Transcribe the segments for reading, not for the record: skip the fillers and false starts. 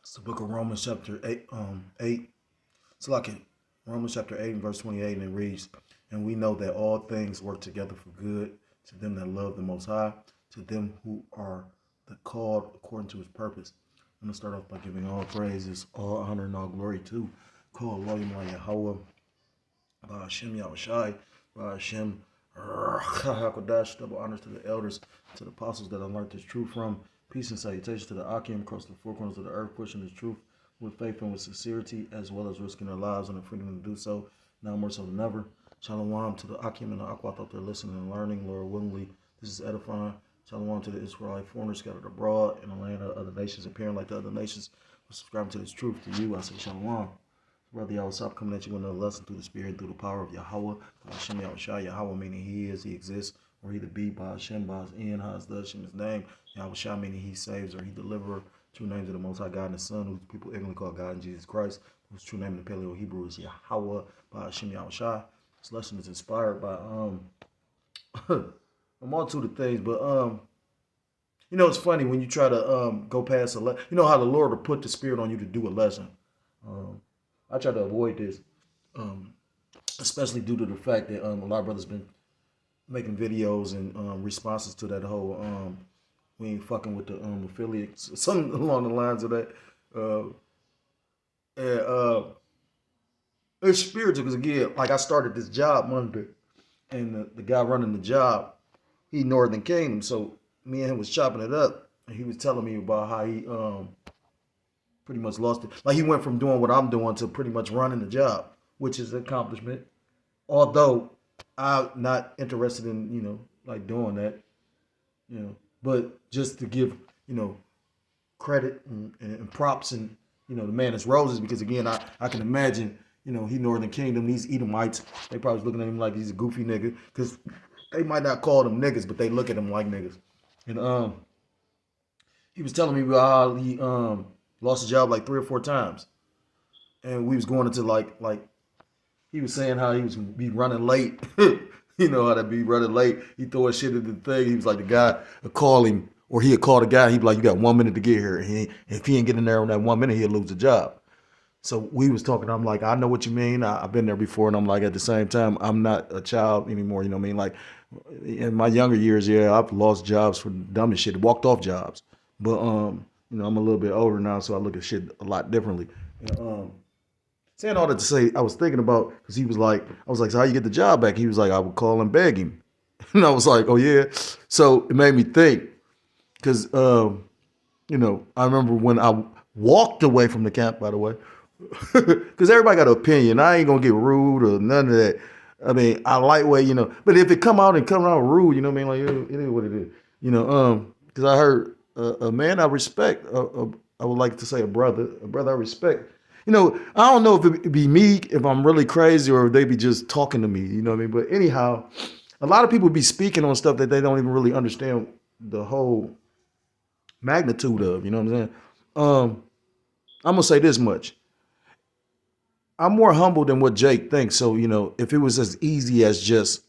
It's the book of Romans chapter 8. It's like in Romans chapter 8 and verse 28, and it reads, "And we know that all things work together for good to them that love the Most High, to them who are the called according to his purpose." I'm going to start off by giving all praises, all honor, and all glory to call William Yahweh, by Hashem Yahushai, by Hashem HaKadosh. Double honors to the elders, to the apostles that I learned this truth from. Peace and salutations to the Akim across the four corners of the earth, pushing this truth with faith and with sincerity, as well as risking their lives and the freedom to do so, now more so than ever. Shalom to the Akim and the Akwat out there listening and learning, Lord willingly. This is edifying. Shalom to the Israelite foreigners scattered abroad in the land of other nations, appearing like the other nations, subscribing to this truth. To you, I say Shalom. Brother, y'all stop coming at you with another lesson through the Spirit and through the power of Yahweh. Hashem Yahushai, Yahweh meaning he is, he exists, or he to be, by Hashem, by his end, his Dash, his name. Yahushai meaning he saves, or he deliverer. True names of the Most High God and the Son, who people ignorantly call God and Jesus Christ, whose true name in the Paleo Hebrew is Yahweh, by Hashem Yahushai. This lesson is inspired by a multitude of things, but you know, it's funny when you try to go past a lesson. You know how the Lord will put the Spirit on you to do a lesson. I try to avoid this, especially due to the fact that a lot of brothers been making videos and responses to that whole we ain't fucking with the affiliates, something along the lines of that. It's spiritual because, again, like I started this job Monday, and the guy running the job, he Northern Kingdom, so me and him was chopping it up, and he was telling me about how he pretty much lost it. Like, he went from doing what I'm doing to pretty much running the job, which is an accomplishment. Although I'm not interested in, you know, like doing that, you know, but just to give, you know, credit and props and, you know, the man is roses, because again, I can imagine, you know, he Northern Kingdom, these Edomites, they probably looking at him like he's a goofy nigga, because they might not call them niggas, but they look at him like niggas. And he was telling me about how he lost his job like 3 or 4 times, and we was going into like he was saying how he was be running late. You know how to be running late. He throw his shit at the thing. He was like, the guy would call him, or he'd call the guy. He'd be like, "You got 1 minute to get here." And if he ain't getting there in that 1 minute, he'll lose the job. So we was talking. I'm like, I know what you mean. I've been there before, and I'm like, at the same time, I'm not a child anymore. You know what I mean? Like, in my younger years, yeah, I've lost jobs for dumbest shit, walked off jobs. But you know, I'm a little bit older now, so I look at shit a lot differently. And, saying all that to say, I was thinking about, because he was like, I was like, "So how you get the job back?" He was like, "I would call and beg him." And I was like, "Oh yeah." So it made me think, because you know, I remember when I walked away from the camp, by the way, because everybody got an opinion. I ain't gonna get rude or none of that. I mean, I lightweight, you know, but if it come out rude, you know what I mean? Like, it is what it is, you know. Because I heard a man I respect, I would like to say a brother I respect. You know, I don't know if it be me, if I'm really crazy, or if they be just talking to me, you know what I mean? But anyhow, a lot of people be speaking on stuff that they don't even really understand the whole magnitude of, you know what I'm saying? I'm going to say this much. I'm more humble than what Jake thinks. So, you know, if it was as easy as just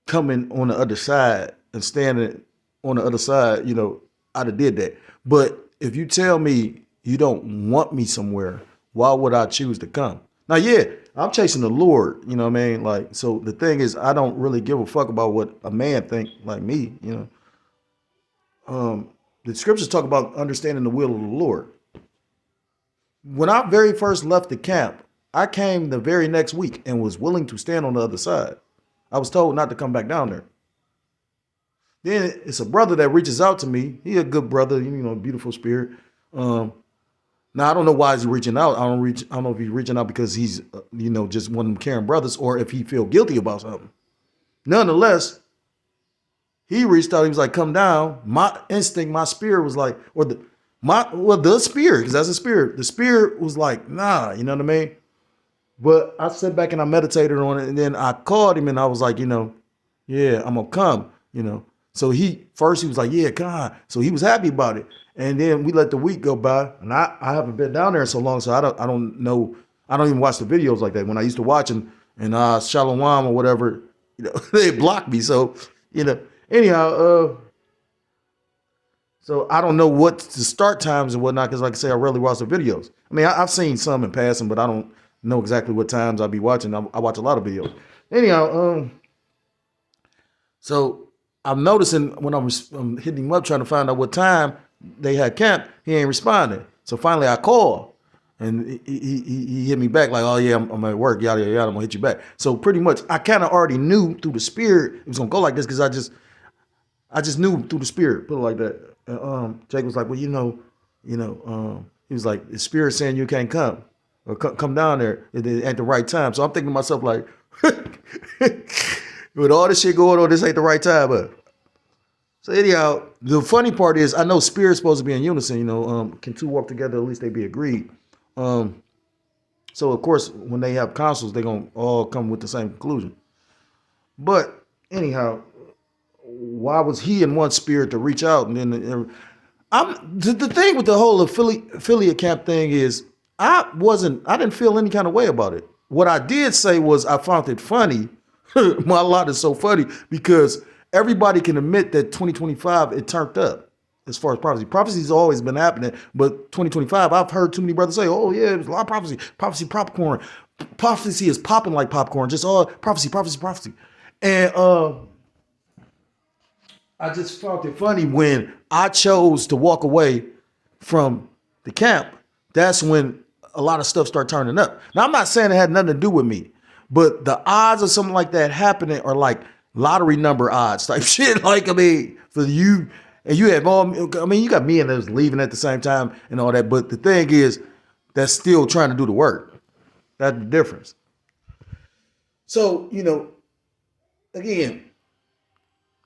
coming on the other side and standing on the other side, you know, I'd have did that. But if you tell me you don't want me somewhere, why would I choose to come? Now, yeah, I'm chasing the Lord, you know what I mean? Like, so the thing is, I don't really give a fuck about what a man think like me, you know. The scriptures talk about understanding the will of the Lord. When I very first left the camp, I came the very next week and was willing to stand on the other side. I was told not to come back down there. Then it's a brother that reaches out to me. He a good brother, you know, beautiful spirit. Now, I don't know why he's reaching out. I don't know if he's reaching out because he's, you know, just one of them caring brothers, or if he feel guilty about something. Nonetheless, he reached out. He was like, "Come down." My instinct, my spirit was like, the spirit, because that's a spirit. The spirit was like, "Nah," you know what I mean? But I sat back and I meditated on it, and then I called him and I was like, you know, "Yeah, I'm gonna come," you know. So he was like, "Yeah, God." So he was happy about it. And then we let the week go by, and I haven't been down there in so long, so I don't know. I don't even watch the videos like that. When I used to watch them, and Shalom or whatever, you know, they blocked me. So, you know, anyhow, So I don't know what the start times and whatnot, because like I say, I rarely watch the videos. I mean, I've seen some in passing, but I don't know exactly what times I'll be watching. I watch a lot of videos. Anyhow, so I'm noticing when I'm hitting him up trying to find out what time they had camp, he ain't responding. So finally I call, and he hit me back like, oh yeah, I'm at work, yada, yada, yada, I'm gonna hit you back. So pretty much I kind of already knew through the spirit it was gonna go like this, because I just knew through the spirit, put it like that. Jake was like, well, he was like, the spirit saying you can't come or come down there at the right time. So I'm thinking to myself like, with all this shit going on, this ain't the right time. But so anyhow, the funny part is I know spirit's supposed to be in unison. Can two walk together? At least they be agreed. So of course, when they have councils, they're gonna all come with the same conclusion. But anyhow, why was he in one spirit to reach out? And then the thing with the whole affiliate camp thing is I didn't feel any kind of way about it. What I did say was I found it funny. My lot is so funny because everybody can admit that 2025 it turned up as far as prophecy. Prophecy's always been happening, but 2025 I've heard too many brothers say, "Oh yeah, there's a lot of prophecy. Prophecy popcorn. Prophecy is popping like popcorn. Just all prophecy, prophecy, prophecy." And I just found it funny when I chose to walk away from the camp. That's when a lot of stuff started turning up. Now, I'm not saying it had nothing to do with me, but the odds of something like that happening are like lottery number odds type shit. Like, I mean, for you, and you have all, I mean, you got me and those leaving at the same time and all that. But the thing is, that's still trying to do the work. That's the difference. So, again,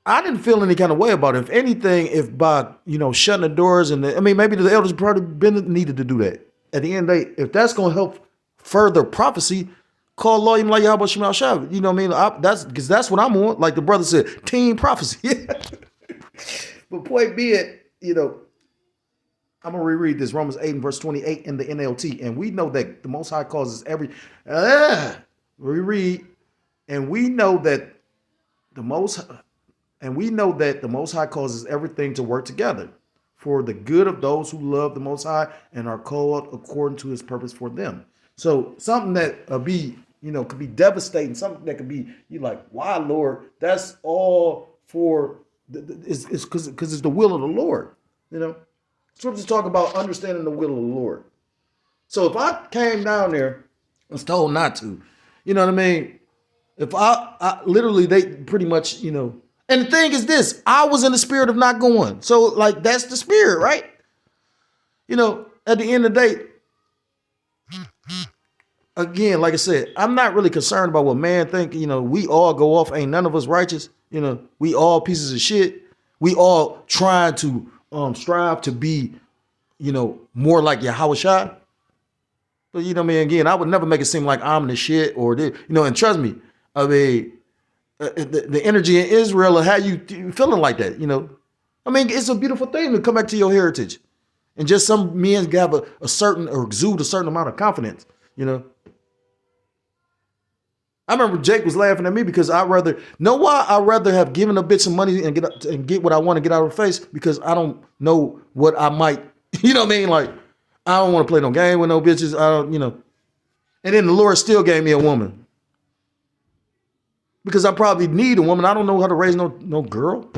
I didn't feel any kind of way about it. If anything, if by, shutting the doors maybe the elders probably been needed to do that. At the end of the day, if that's going to help further prophecy, call Lawyer like Yahweh Shemal Shabbat. You know what I mean? That's because that's what I'm on. Like the brother said, team prophecy. But point being, I'm going to reread this, Romans 8 and verse 28 in the NLT. And we know that the Most High causes reread, and we know that the Most High causes everything to work together for the good of those who love the Most High and are called according to his purpose for them. So something that could be devastating, something that could be, you're like, why, Lord? That's all for, it's because it's the will of the Lord. Scriptures talk about understanding the will of the Lord. So if I came down there and was told not to, you know what I mean? If I literally, they pretty much, and the thing is this, I was in the spirit of not going. So like, that's the spirit, right? At the end of the day, again, like I said, I'm not really concerned about what man think. We all go off. Ain't none of us righteous. We all pieces of shit. We all trying to strive to be, more like Yahweh Shai. But again, I would never make it seem like I'm the shit or this, and trust me, I mean, the energy in Israel will have you feeling like that, it's a beautiful thing to come back to your heritage. And just some men have a certain or exude a certain amount of confidence, I remember Jake was laughing at me because I'd rather have given a bitch some money and get what I want to get out of her face, because I don't know what I might, Like, I don't want to play no game with no bitches. I don't, And then the Lord still gave me a woman, because I probably need a woman. I don't know how to raise no girl.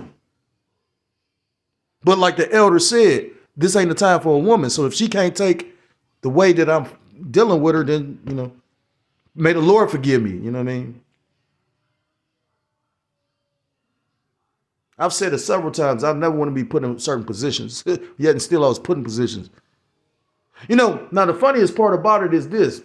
But like the elder said, this ain't the time for a woman. So if she can't take the way that I'm dealing with her, then, may the Lord forgive me. You know what I mean? I've said it several times. I never want to be put in certain positions. Yet and still I was put in positions. Now the funniest part about it is this.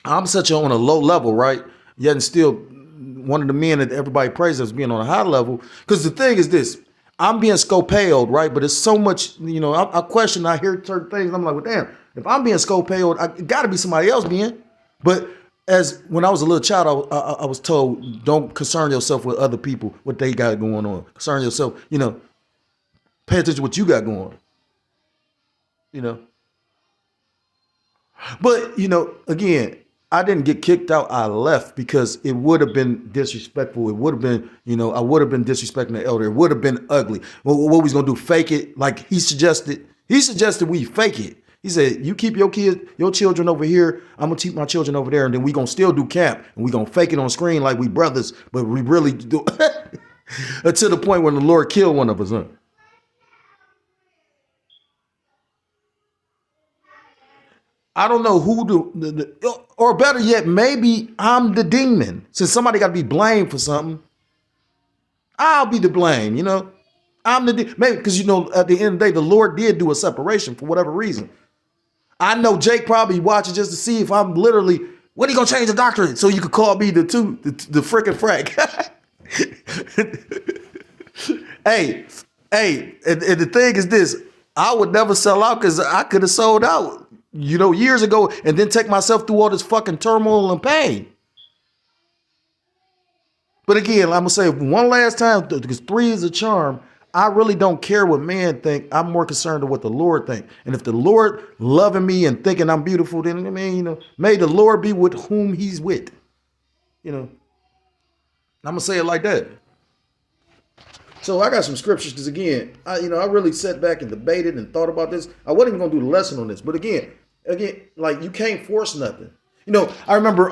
I'm such on a low level, right? Yet and still one of the men that everybody praises as being on a high level. Because the thing is this. I'm being scopelled, right? But it's so much, I question, I hear certain things. And I'm like, well, damn, if I'm being scopelled, it got to be somebody else being. But when I was a little child, I was told, don't concern yourself with other people, what they got going on. Concern yourself, pay attention to what you got going on, But, again, I didn't get kicked out. I left because it would have been disrespectful. It would have been, I would have been disrespecting the elder. It would have been ugly. What we gonna do? Fake it? Like he suggested. He suggested we fake it. He said, "You keep your children over here. I'm gonna keep my children over there, and then we gonna still do camp, and we gonna fake it on screen like we brothers, but we really do." Until the point when the Lord killed one of us. Huh? I don't know who or better yet, maybe I'm the demon. Since somebody got to be blamed for something, I'll be the blame. I'm the maybe because at the end of the day, the Lord did do a separation for whatever reason. I know Jake probably watching just to see if I'm literally when he gonna change the doctrine so you could call me the frickin' frack. hey, and the thing is this: I would never sell out because I could have sold out. Years ago, and then take myself through all this fucking turmoil and pain. But again, I'm gonna say one last time, because 3 is a charm. I really don't care what man think. I'm more concerned with what the Lord think. And if the Lord loving me and thinking I'm beautiful, then may the Lord be with whom He's with. I'm gonna say it like that. So I got some scriptures because again, I really sat back and debated and thought about this. I wasn't even gonna do the lesson on this, but again, like you can't force nothing. I remember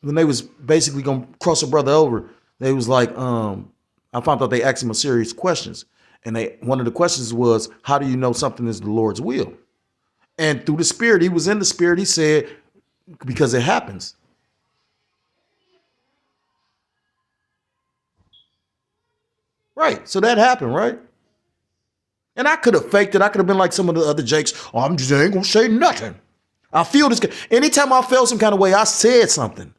when they was basically gonna cross a brother over, they was like, I found out they asked him a serious questions, and one of the questions was, how do you know something is the Lord's will? And through the Spirit, he was in the Spirit. He said, because it happens. Right. So that happened, right? And I could have faked it. I could have been like some of the other Jakes. Oh, I ain't going to say nothing. I feel this. Anytime I felt some kind of way, I said something.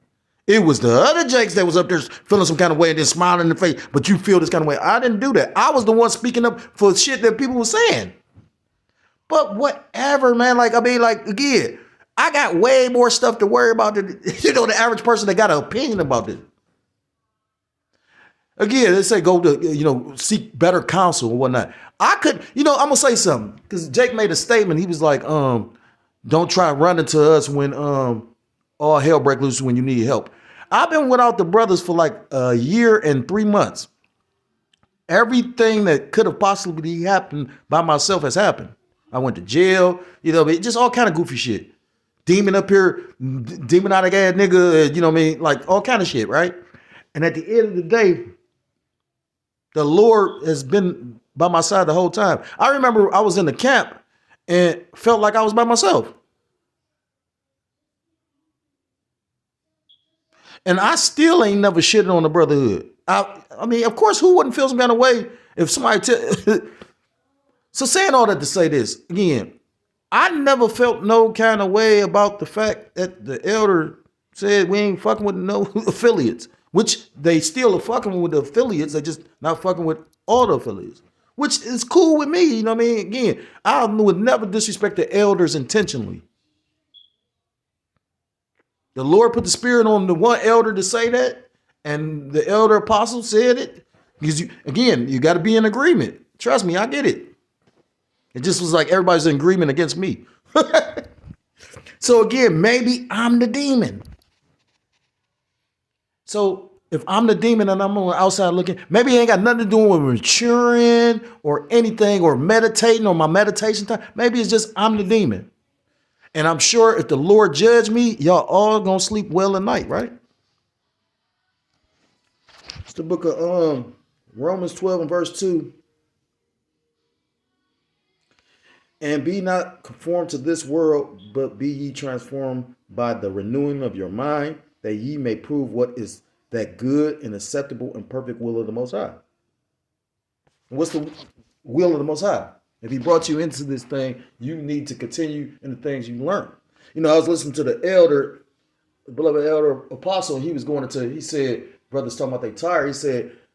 It was the other Jakes that was up there feeling some kind of way and then smiling in the face. But you feel this kind of way. I didn't do that. I was the one speaking up for shit that people were saying. But whatever, man. Again, I got way more stuff to worry about than, the average person that got an opinion about this. Again, they say go to, seek better counsel and whatnot. I could, I'm going to say something because Jake made a statement. He was like, don't try running to us when all hell break loose when you need help. I've been without the brothers for like a year and 3 months. Everything that could have possibly happened by myself has happened. I went to jail, just all kind of goofy shit. Demon up here, demonic ass nigga, like all kind of shit, right? And at the end of the day, the Lord has been by my side the whole time. I remember I was in the camp and felt like I was by myself. And I still ain't never shitted on the brotherhood. I mean, of course, who wouldn't feel some kind of way if somebody So saying all that to say this, again, I never felt no kind of way about the fact that the elder said we ain't fucking with no affiliates. Which they still are fucking with the affiliates. They just not fucking with all the affiliates. Which is cool with me. You know what I mean? Again, I would never disrespect the elders intentionally. The Lord put the Spirit on the one elder to say that. And the elder apostle said it. Because, you got to be in agreement. Trust me, I get it. It just was like everybody's in agreement against me. So again, maybe I'm the demon. So if I'm the demon and I'm on the outside looking, maybe it ain't got nothing to do with maturing or anything or meditating or my meditation time. Maybe it's just I'm the demon. And I'm sure if the Lord judge me, y'all all gonna sleep well at night, right? It's the book of Romans 12 and verse 2. And be not conformed to this world, but be ye transformed by the renewing of your mind, that ye may prove what is that good and acceptable and perfect will of the Most High. And what's the will of the Most High? If He brought you into this thing, you need to continue in the things you learned. I was listening to the elder, the beloved elder apostle, and he said, brothers talking about they tired.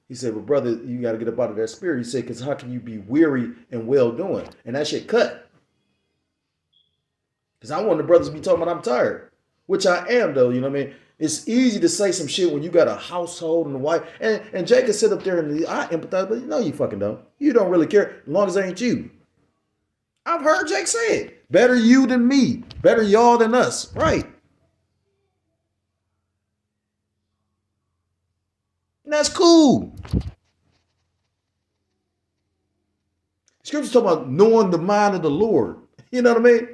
He said, well, brother, you got to get up out of that spirit. He said, because how can you be weary and well doing? And that shit cut. Because I want the brothers to be talking about I'm tired, which I am, though. You know what I mean? It's easy to say some shit when you got a household and a wife. And Jake can sit up there and I empathize, but no, you fucking don't. You don't really care as long as it ain't you. I've heard Jake say it. Better you than me. Better y'all than us. Right. that's cool. Scripture talk about knowing the mind of the Lord. You know what I mean?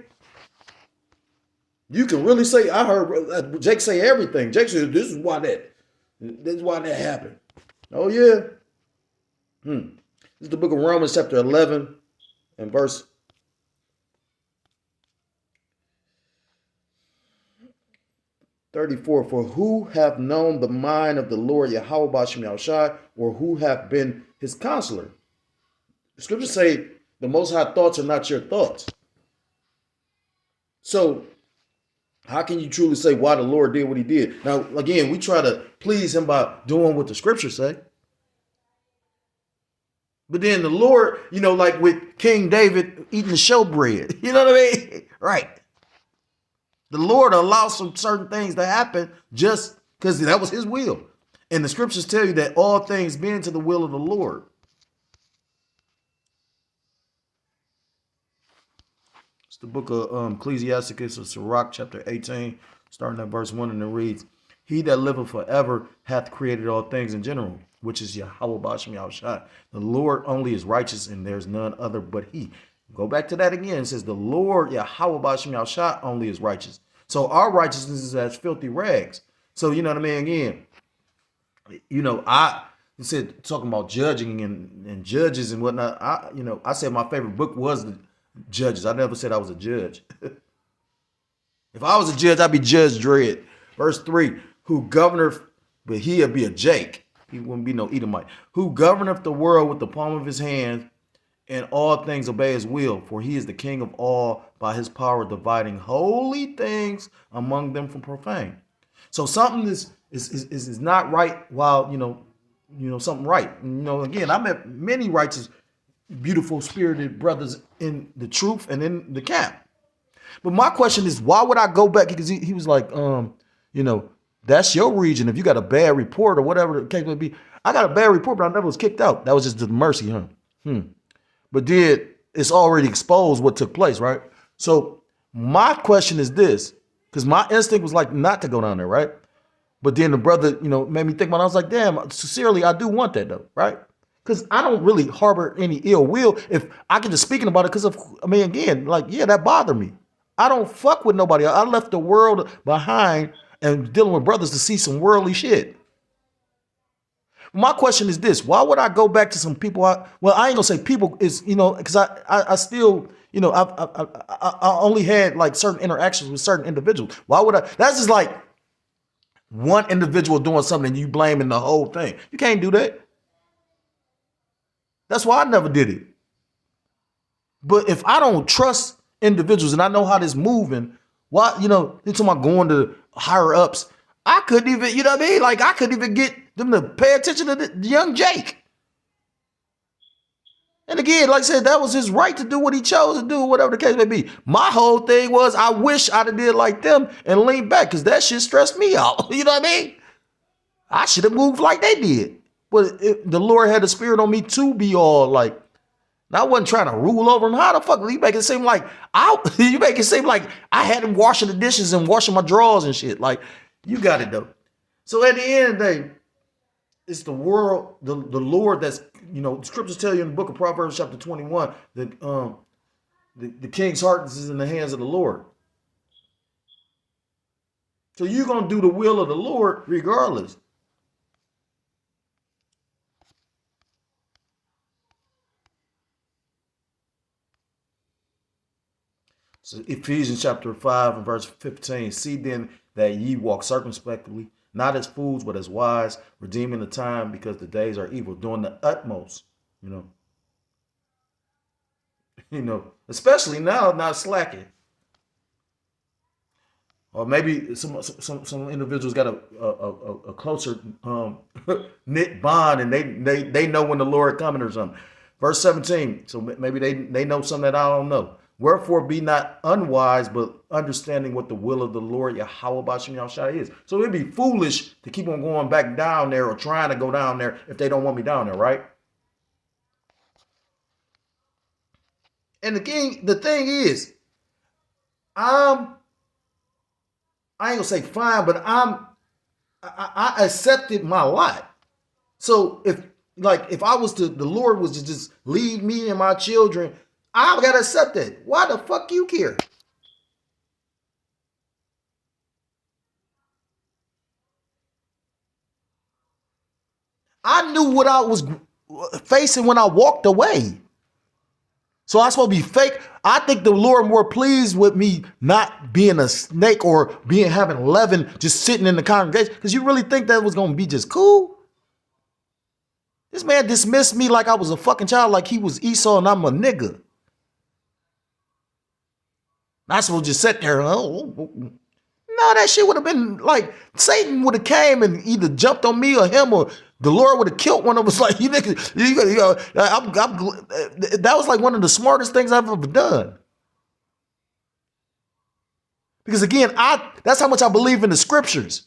You can really say, I heard Jake say everything. Jake said, this is why that happened. Oh, yeah. This is the book of Romans chapter 11 and verse 34. For who have known the mind of the Lord Yahweh Bashem Yahushai, or who have been his counselor? The scriptures say the Most High thoughts are not your thoughts. So how can you truly say why the Lord did what he did? Now, again, we try to please him by doing what the scriptures say. But then the Lord, like with King David eating the showbread, you know what I mean? Right. The Lord allows some certain things to happen just because that was his will. And the scriptures tell you that all things bend to the will of the Lord. It's the book of Ecclesiasticus of Sirach, chapter 18, starting at verse 1, and it reads, He that liveth forever hath created all things in general, which is Yahweh Bashem Yahushai. The Lord only is righteous, and there's none other but he. Go back to that again. It says, the Lord Yahweh Bashem Yahushai only is righteous. So our righteousness is as filthy rags. So, you know what I mean? Again, I said, talking about judging and judges and whatnot. I said my favorite book was the Judges. I never said I was a judge. If I was a judge, I'd be Judge Dredd. Verse 3, who governeth, but he'll be a Jake. He wouldn't be no Edomite. Who governeth the world with the palm of his hand, and all things obey his will. For he is the king of all, by his power dividing holy things among them from profane. So something is not right while, something right. Again, I met many righteous, beautiful, spirited brothers in the truth and in the camp. But my question is, why would I go back? Because he was like, that's your region. If you got a bad report or whatever the case may be. I got a bad report, but I never was kicked out. That was just the mercy, huh? But it's already exposed what took place, right? So my question is this, because my instinct was like not to go down there, right? But then the brother, made me think about it. I was like, damn, sincerely, I do want that though, right? Because I don't really harbor any ill will if I can just speaking about it because that bothered me. I don't fuck with nobody. I left the world behind and dealing with brothers to see some worldly shit. My question is this: why would I go back to some people? I ain't gonna say people is because I still I only had like certain interactions with certain individuals. Why would I? That's just like one individual doing something and you blaming the whole thing. You can't do that. That's why I never did it. But if I don't trust individuals and I know how this moving, why they're talking about going to higher ups. I couldn't even, Like I couldn't even get them to pay attention to the young Jake. And again, like I said, that was his right to do what he chose to do, whatever the case may be. My whole thing was I wish I'd have did like them and leaned back because that shit stressed me out. You know what I mean? I should have moved like they did. But the Lord had the spirit on me to be all like, and I wasn't trying to rule over him. How the fuck you make it seem like I had him washing the dishes and washing my drawers and shit. Like, you got it though. So at the end of the day, it's the world, the Lord that's, the scriptures tell you in the book of Proverbs chapter 21 that the king's heart is in the hands of the Lord. So you're going to do the will of the Lord regardless. So Ephesians chapter 5 and verse 15, see then that ye walk circumspectly, not as fools, but as wise, redeeming the time because the days are evil, doing the utmost, especially now, not slacking. Or maybe some individuals got a closer knit bond and they know when the Lord coming or something. Verse 17, so maybe they know something that I don't know. Wherefore be not unwise, but understanding what the will of the Lord Yahweh Bashem Yahushai is. So it'd be foolish to keep on going back down there or trying to go down there if they don't want me down there, right? And the thing is, I ain't gonna say fine, but I accepted my lot. So if I was to, the Lord was to just leave me and my children, I gotta accept that. Why the fuck you care? I knew what I was facing when I walked away. So I'm supposed to be fake. I think the Lord more pleased with me not being a snake or being having 11 just sitting in the congregation. Because you really think that was going to be just cool? This man dismissed me like I was a fucking child, like he was Esau and I'm a nigga. Not supposed to just sit there. No, that shit would have been like Satan would have came and either jumped on me or him, or the Lord would have killed one of us. Like you niggas, that was like one of the smartest things I've ever done. Because again, that's how much I believe in the scriptures.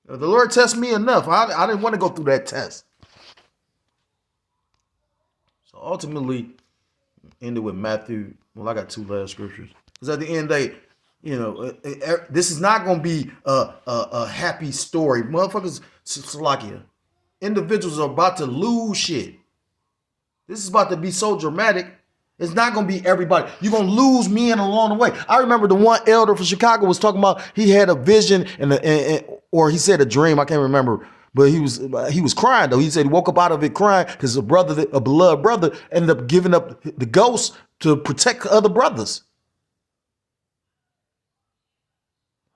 The Lord tested me enough. I didn't want to go through that test. So ultimately, ended with Matthew. Well, I got two last scriptures. Because at the end of the day, this is not going to be a happy story. Motherfuckers, Slovakia. Individuals are about to lose shit. This is about to be so dramatic. It's not going to be everybody. You're going to lose men along the way. I remember the one elder from Chicago was talking about he had a vision or he said a dream. I can't remember. But he was crying though. He said he woke up out of it crying because a beloved brother, ended up giving up the ghost to protect other brothers.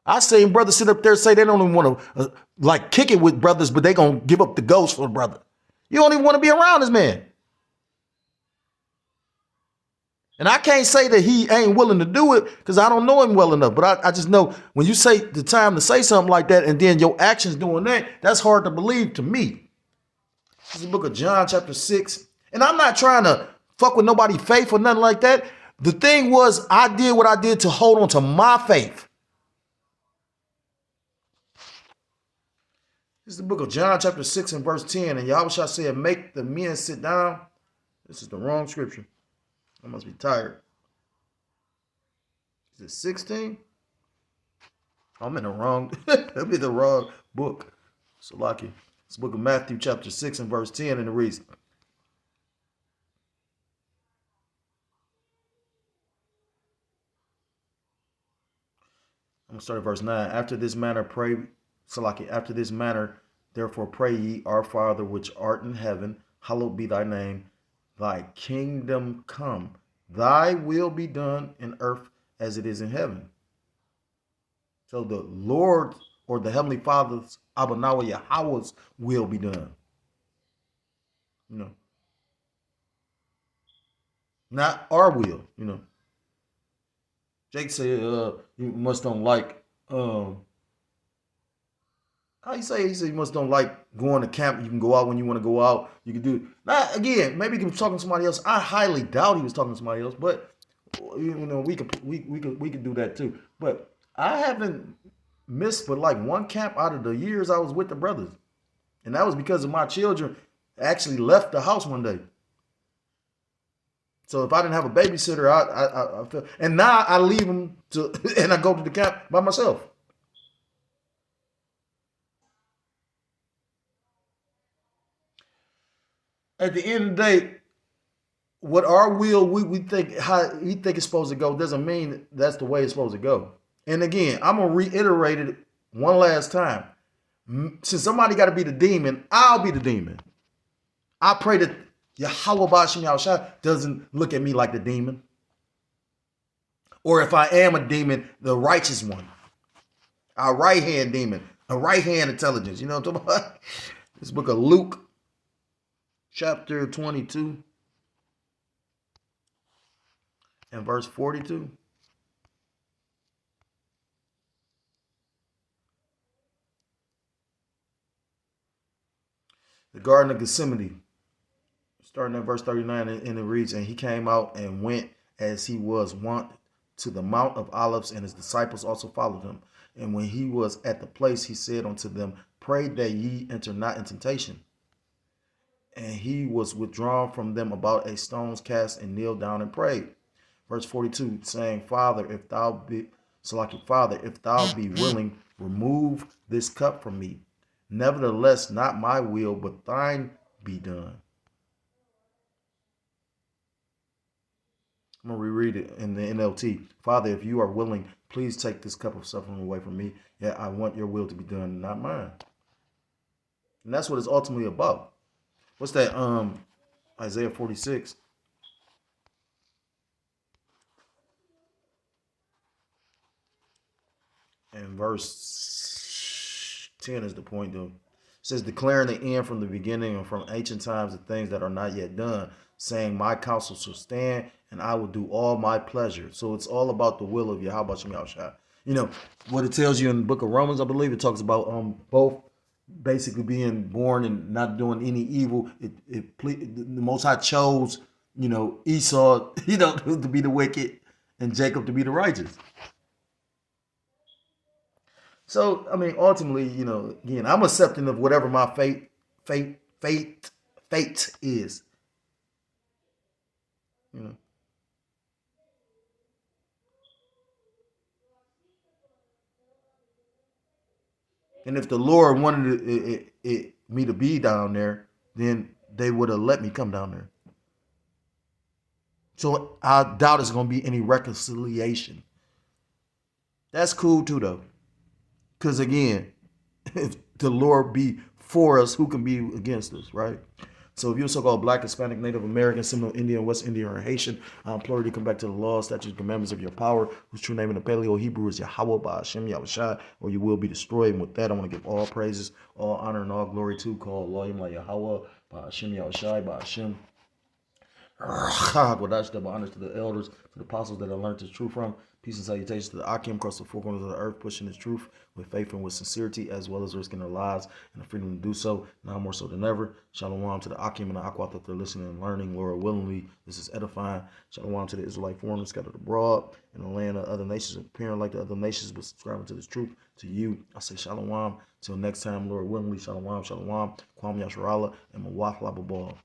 I seen brothers sit up there and say they don't even want to like kick it with brothers, but they gonna give up the ghost for the brother. You don't even want to be around this man. And I can't say that he ain't willing to do it because I don't know him well enough. But I just know when you say the time to say something like that and then your actions doing that, that's hard to believe to me. This is the book of John chapter 6. And I'm not trying to fuck with nobody's faith or nothing like that. The thing was, I did what I did to hold on to my faith. This is the book of John chapter 6 and verse 10. And Yahushua said, make the men sit down. This is the wrong scripture. I must be tired. Is it 16? I'm in the wrong, I'm in the wrong book. So lucky. It's the book of Matthew chapter 6 and verse 10, and it reads. I'm gonna start at verse 9. After this manner pray, Salaki, after this manner, therefore pray ye, our Father which art in heaven, hallowed be thy name. Thy kingdom come, thy will be done in earth as it is in heaven. So the Lord or the Heavenly Father's Abanawa Yahweh's will be done. Not our will, Jake said, you must don't like, how you say? He said you must don't like going to camp. You can go out when you want to go out. You can do. Now again, maybe he was talking to somebody else. I highly doubt he was talking to somebody else, but we could do that too. But I haven't missed but like one camp out of the years I was with the brothers, and that was because of my children actually left the house one day. So if I didn't have a babysitter, I feel, and now I leave them to, and I go to the camp by myself. At the end of the day, what our will we think how we think it's supposed to go doesn't mean that's the way it's supposed to go. And again, I'm gonna reiterate it one last time. Since somebody got to be the demon, I'll be the demon. I pray that Yahweh Bashim Yahushua doesn't look at me like the demon. Or if I am a demon, the righteous one. Our right hand demon, a right hand intelligence. You know what I'm talking about? This book of Luke. Chapter 22 and verse 42. The Garden of Gethsemane, starting at verse 39, and it reads, and he came out and went as he was wont to the Mount of Olives, and his disciples also followed him. And when he was at the place, he said unto them, pray that ye enter not in temptation. And he was withdrawn from them about a stone's cast and kneeled down and prayed. Verse 42 saying, Father, if thou be so like your Father, if thou be willing, remove this cup from me. Nevertheless, not my will, but thine be done. I'm going to reread it in the NLT. Father, if you are willing, please take this cup of suffering away from me. Yet I want your will to be done, not mine. And that's what it's ultimately about. What's that? Isaiah 46. And verse 10 is the point, though. It says, declaring the end from the beginning and from ancient times the things that are not yet done, saying, my counsel shall stand and I will do all my pleasure. So it's all about the will of Yahweh Shem Yahushua. You know, what it tells you in the book of Romans, I believe it talks about both basically being born and not doing any evil. The Most High chose, Esau, to be the wicked and Jacob to be the righteous. So, I mean, ultimately, again, I'm accepting of whatever my fate is. You know, and if the Lord wanted me to be down there, then they would have let me come down there. So I doubt it's going to be any reconciliation. That's cool too, though, because again, if the Lord be for us, who can be against us, right? So if you're so-called Black, Hispanic, Native American, Seminole Indian, West Indian, or Haitian, I implore you to come back to the laws, statutes, commandments of your power, whose true name in the Paleo Hebrew is Yahweh Ba'ashem Yahushai, or you will be destroyed. And with that, I want to give all praises, all honor, and all glory to call Elohim Yahweh Ba'ashem Yahushai Ba'ashem. Wadash double honors to the elders, to the apostles that I learned this truth from. Peace and salutations to the Akim across the four corners of the earth, pushing this truth with faith and with sincerity, as well as risking their lives and the freedom to do so, now more so than ever. Shalom to the Akim and the Aquat that they're listening and learning, Lord willingly. This is edifying. Shalom to the Israelite foreigners scattered abroad in the land of other nations, appearing like the other nations, but subscribing to this truth. To you, I say shalom. Till next time, Lord willingly. Shalom, shalom. Kwam Yasharala and Mawaf Lababal.